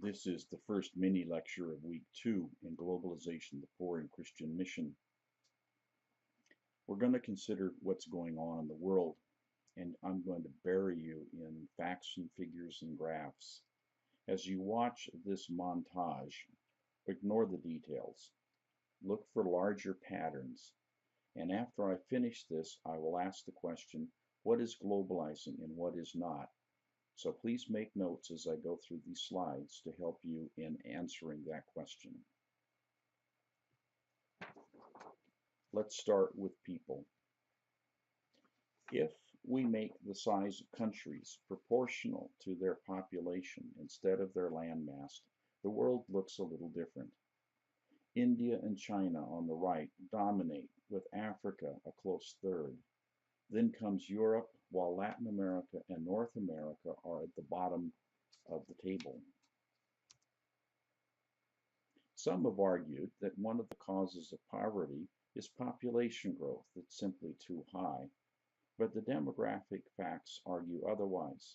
This is the first mini lecture of week 2 in Globalization, the Poor and Christian Mission. We're going to consider what's going on in the world, and I'm going to bury you in facts and figures and graphs. As you watch this montage, ignore the details. Look for larger patterns. And after I finish this, I will ask the question, what is globalizing and what is not? So please make notes as I go through these slides to help you in answering that question. Let's start with people. If we make the size of countries proportional to their population instead of their landmass, the world looks a little different. India and China on the right dominate, with Africa a close third. Then comes Europe, while Latin America and North America are at the bottom of the table. Some have argued that one of the causes of poverty is population growth that's simply too high, but the demographic facts argue otherwise.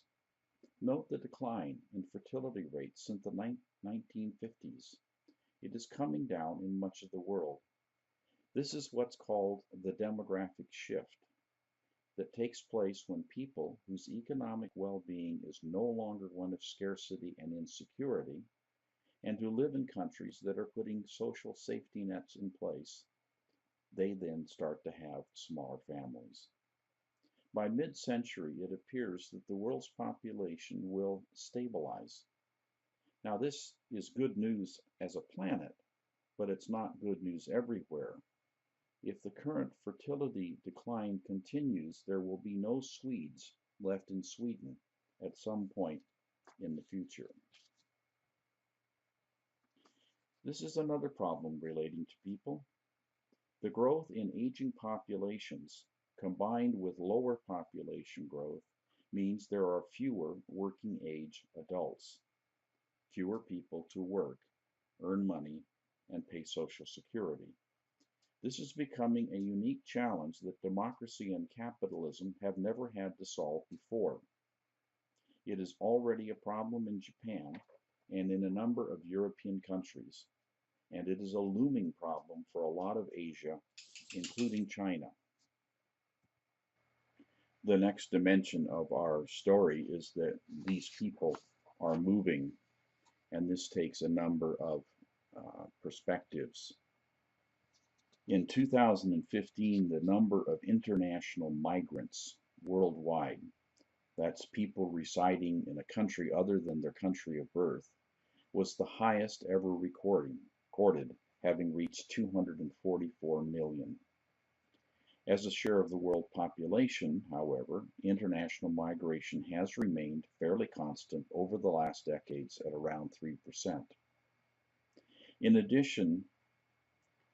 Note the decline in fertility rates since the 1950s. It is coming down in much of the world. This is what's called the demographic shift that takes place when people whose economic well-being is no longer one of scarcity and insecurity, and who live in countries that are putting social safety nets in place, they then start to have smaller families. By mid-century, it appears that the world's population will stabilize. Now, this is good news as a planet, but it's not good news everywhere. If the current fertility decline continues, there will be no Swedes left in Sweden at some point in the future. This is another problem relating to people. The growth in aging populations combined with lower population growth means there are fewer working age adults, fewer people to work, earn money, and pay Social Security. This is becoming a unique challenge that democracy and capitalism have never had to solve before. It is already a problem in Japan and in a number of European countries, and it is a looming problem for a lot of Asia, including China. The next dimension of our story is that these people are moving, and this takes a number of perspectives. In 2015, the number of international migrants worldwide, that's people residing in a country other than their country of birth, was the highest ever recorded, having reached 244 million. As a share of the world population, however, international migration has remained fairly constant over the last decades at around 3%. In addition,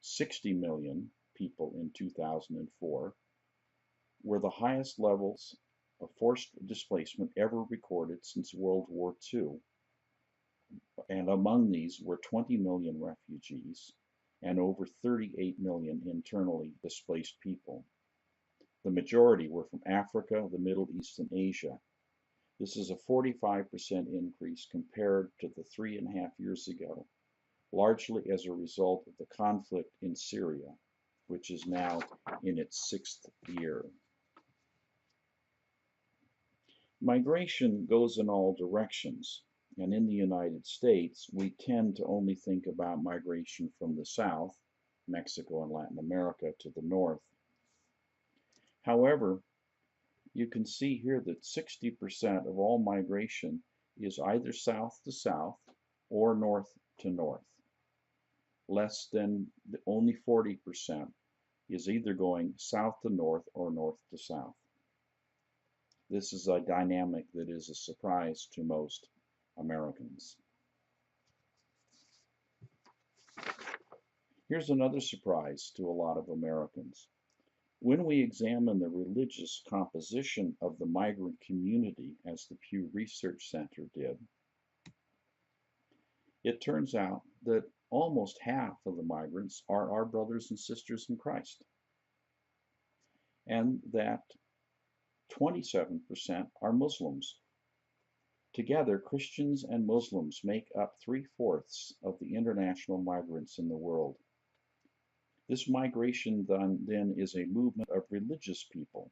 60 million people in 2004 were the highest levels of forced displacement ever recorded since World War II, and among these were 20 million refugees and over 38 million internally displaced people. The majority were from Africa, the Middle East, and Asia. This is a 45% increase compared to the 3.5 years ago, largely as a result of the conflict in Syria, which is now in its 6th year. Migration goes in all directions, and in the United States, we tend to only think about migration from the south, Mexico and Latin America, to the north. However, you can see here that 60% of all migration is either south to south or north to north. Less than only 40% is either going south to north or north to south. This is a dynamic that is a surprise to most Americans. Here's another surprise to a lot of Americans. When we examine the religious composition of the migrant community, as the Pew Research Center did, it turns out that almost half of the migrants are our brothers and sisters in Christ, and that 27% are Muslims. Together, Christians and Muslims make up three-fourths of the international migrants in the world. This migration then is a movement of religious people,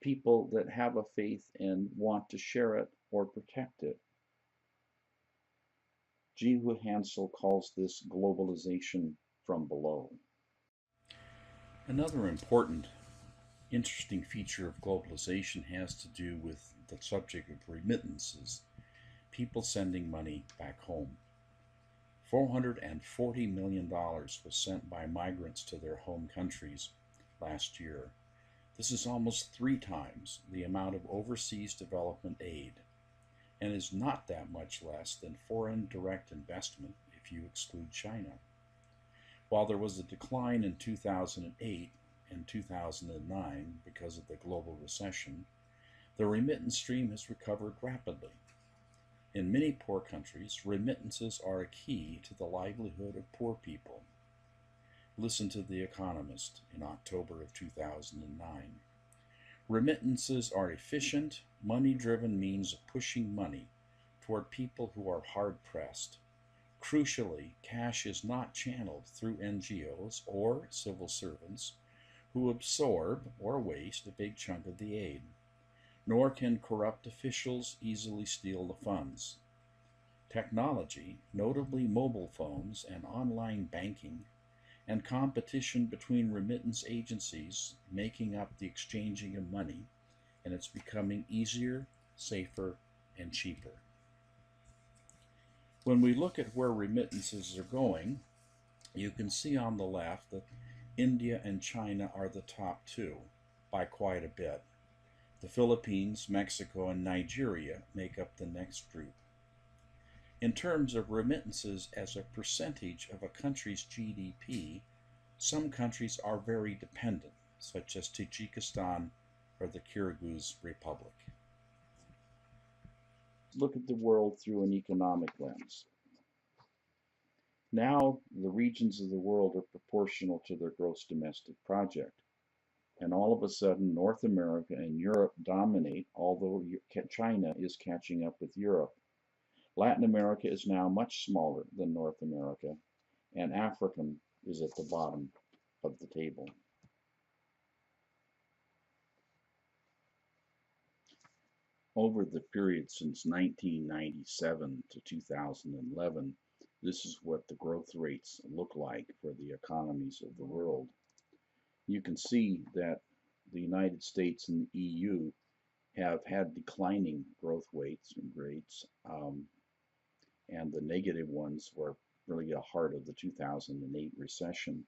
people that have a faith and want to share it or protect it. Jehu Hansel calls this globalization from below. Another important, interesting feature of globalization has to do with the subject of remittances, people sending money back home. $440 million was sent by migrants to their home countries last year. This is almost 3 times the amount of overseas development aid, and is not that much less than foreign direct investment if you exclude China. While there was a decline in 2008 and 2009 because of the global recession, the remittance stream has recovered rapidly. In many poor countries, remittances are a key to the livelihood of poor people. Listen to The Economist in October of 2009. Remittances are efficient, money-driven means of pushing money toward people who are hard-pressed. Crucially, cash is not channeled through NGOs or civil servants who absorb or waste a big chunk of the aid, nor can corrupt officials easily steal the funds. Technology, notably mobile phones and online banking, and competition between remittance agencies making up the exchanging of money, and it's becoming easier, safer, and cheaper. When we look at where remittances are going, you can see on the left that India and China are the top 2 by quite a bit. The Philippines, Mexico, and Nigeria make up the next group. In terms of remittances as a percentage of a country's GDP, some countries are very dependent, such as Tajikistan or the Kyrgyz Republic. Look at the world through an economic lens. Now, the regions of the world are proportional to their gross domestic product. And all of a sudden, North America and Europe dominate, although China is catching up with Europe. Latin America is now much smaller than North America, and Africa is at the bottom of the table. Over the period since 1997 to 2011, this is what the growth rates look like for the economies of the world. You can see that the United States and the EU have had declining growth rates, and the negative ones were really a heart of the 2008 recession.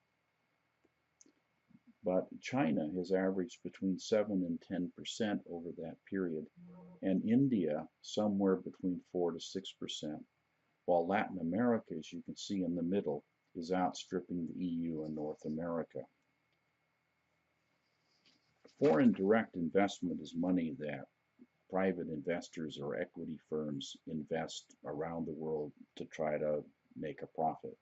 But China has averaged between 7 and 10% over that period, and India somewhere between 4 to 6%, while Latin America, as you can see in the middle, is outstripping the EU and North America. Foreign direct investment is money that private investors or equity firms invest around the world to try to make a profit.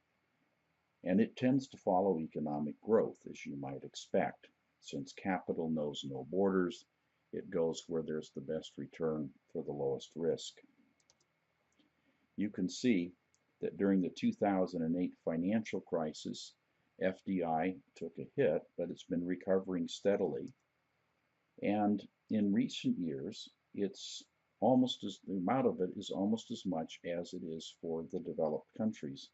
And it tends to follow economic growth, as you might expect. Since capital knows no borders, it goes where there's the best return for the lowest risk. You can see that during the 2008 financial crisis, FDI took a hit, but it's been recovering steadily. And in recent years, the amount of it is almost as much as it is for the developed countries.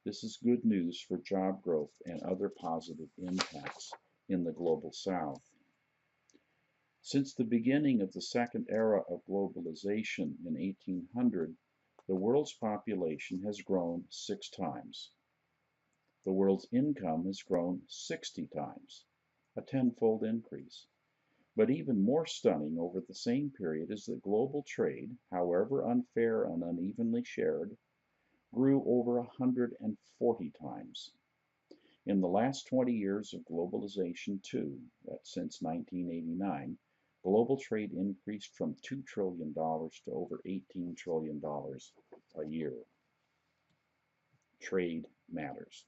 This is good news for job growth and other positive impacts in the global south. Since the beginning of the second era of globalization in 1800, the world's population has grown 6 times. The world's income has grown 60 times, a tenfold increase. But even more stunning over the same period is that global trade, however unfair and unevenly shared, grew over 140 times. In the last 20 years of globalization too, that's since 1989, global trade increased from $2 trillion to over $18 trillion a year. Trade matters.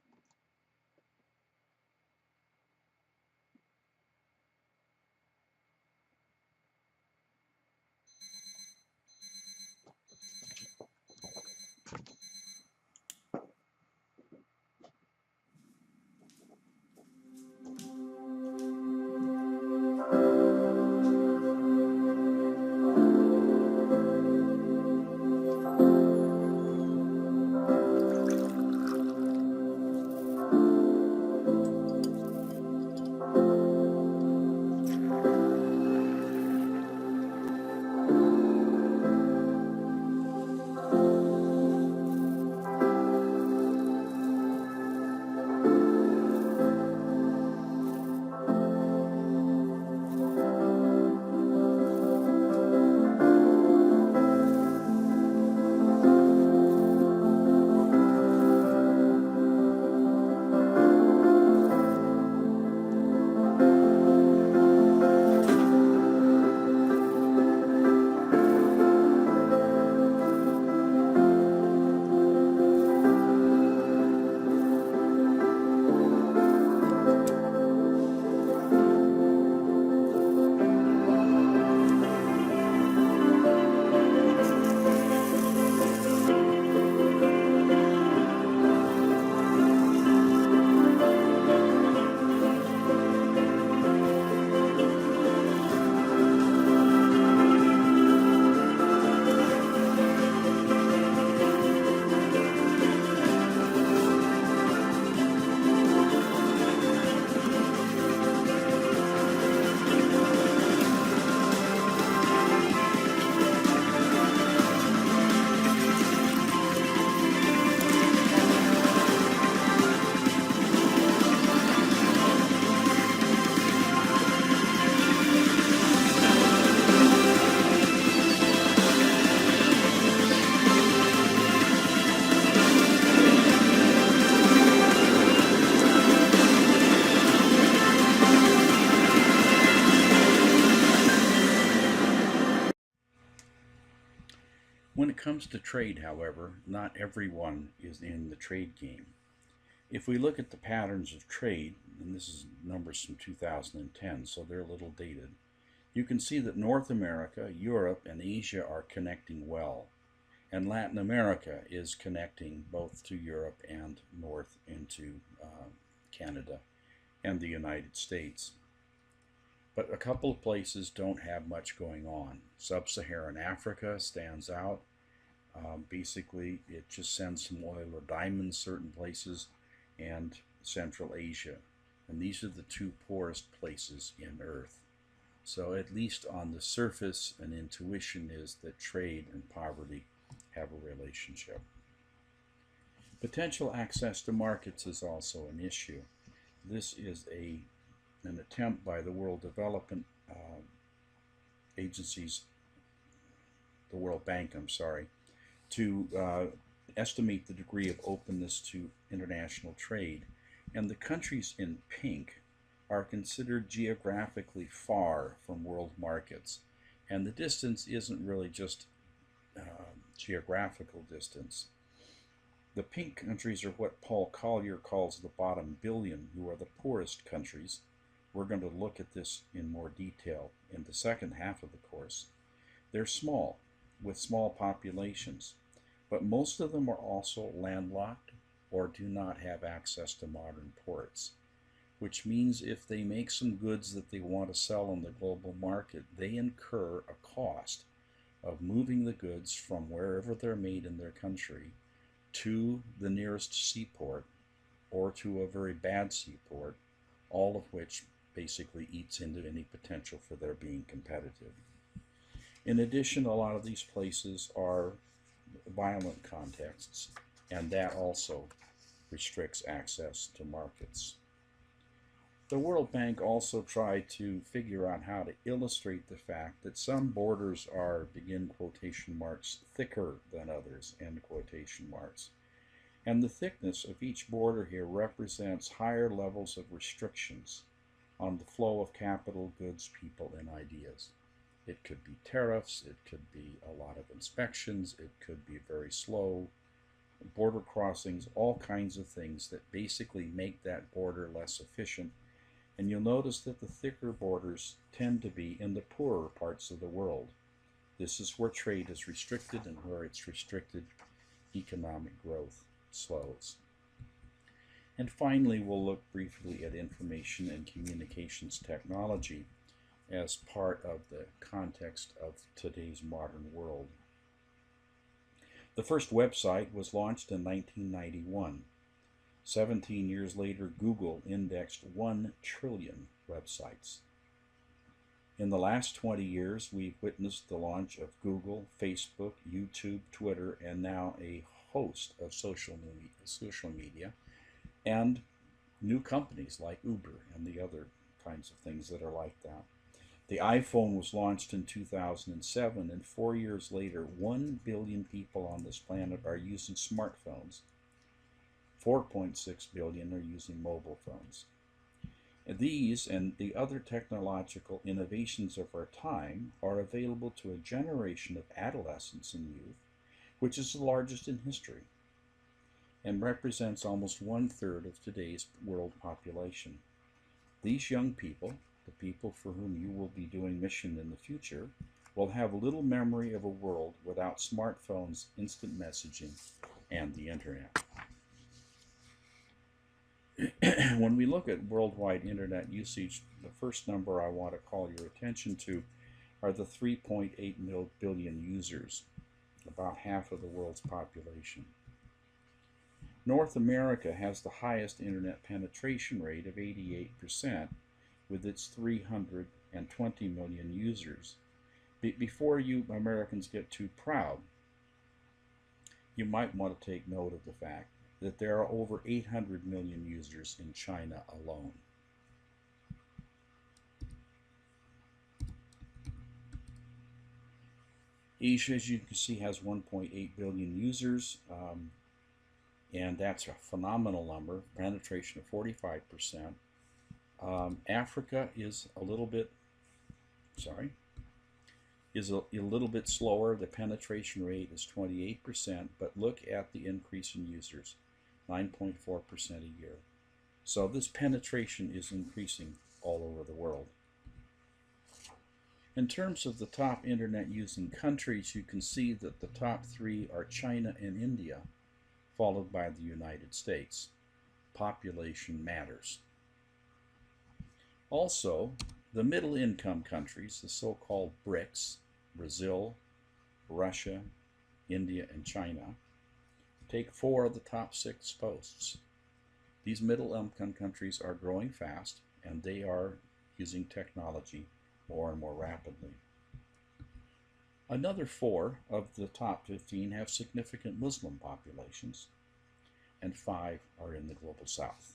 When it comes to trade, however, not everyone is in the trade game. If we look at the patterns of trade, and this is numbers from 2010, so they're a little dated, you can see that North America, Europe, and Asia are connecting well. And Latin America is connecting both to Europe and north into Canada and the United States. But a couple of places don't have much going on. Sub-Saharan Africa stands out. Basically, it just sends some oil or diamonds certain places, and Central Asia. And these are the two poorest places in Earth. So at least on the surface, an intuition is that trade and poverty have a relationship. Potential access to markets is also an issue. This is an attempt by the World Development Agencies, the World Bank, to estimate the degree of openness to international trade. And the countries in pink are considered geographically far from world markets. And the distance isn't really just geographical distance. The pink countries are what Paul Collier calls the bottom billion, who are the poorest countries. We're going to look at this in more detail in the second half of the course. They're small, with small populations, but most of them are also landlocked or do not have access to modern ports, which means if they make some goods that they want to sell on the global market, they incur a cost of moving the goods from wherever they're made in their country to the nearest seaport or to a very bad seaport, all of which basically eats into any potential for their being competitive. In addition, a lot of these places are violent contexts, and that also restricts access to markets. The World Bank also tried to figure out how to illustrate the fact that some borders are, begin quotation marks, thicker than others, end quotation marks. And the thickness of each border here represents higher levels of restrictions on the flow of capital, goods, people, and ideas. It could be tariffs, it could be a lot of inspections, it could be very slow, border crossings, all kinds of things that basically make that border less efficient. And you'll notice that the thicker borders tend to be in the poorer parts of the world. This is where trade is restricted, and where it's restricted, economic growth slows. And finally, we'll look briefly at information and communications technology as part of the context of today's modern world. The first website was launched in 1991. 17 years later, Google indexed 1 trillion websites. In the last 20 years, we've witnessed the launch of Google, Facebook, YouTube, Twitter, and now a host of social media, and new companies like Uber and the other kinds of things that are like that. The iPhone was launched in 2007, and 4 years later, 1 billion people on this planet are using smartphones. 4.6 billion are using mobile phones. These and the other technological innovations of our time are available to a generation of adolescents and youth, which is the largest in history, and represents almost 1/3 of today's world population. These young people, the people for whom you will be doing mission in the future, will have little memory of a world without smartphones, instant messaging, and the internet. When we look at worldwide internet usage, the first number I want to call your attention to are the 3.8 billion users, about half of the world's population. North America has the highest internet penetration rate of 88%, with its 320 million users. Before you Americans get too proud, you might want to take note of the fact that there are over 800 million users in China alone. Asia, as you can see, has 1.8 billion users, and that's a phenomenal number, penetration of 45%. Africa is a little bit, is a little bit slower. The penetration rate is 28%, but look at the increase in users, 9.4% a year. So this penetration is increasing all over the world. In terms of the top internet using countries, you can see that the top three are China and India, followed by the United States. Population matters. Also, the middle income countries, the so-called BRICS, Brazil, Russia, India, and China, take 4 of the top 6 posts. These middle income countries are growing fast, and they are using technology more and more rapidly. Another 4 of the top 15 have significant Muslim populations, and 5 are in the global south.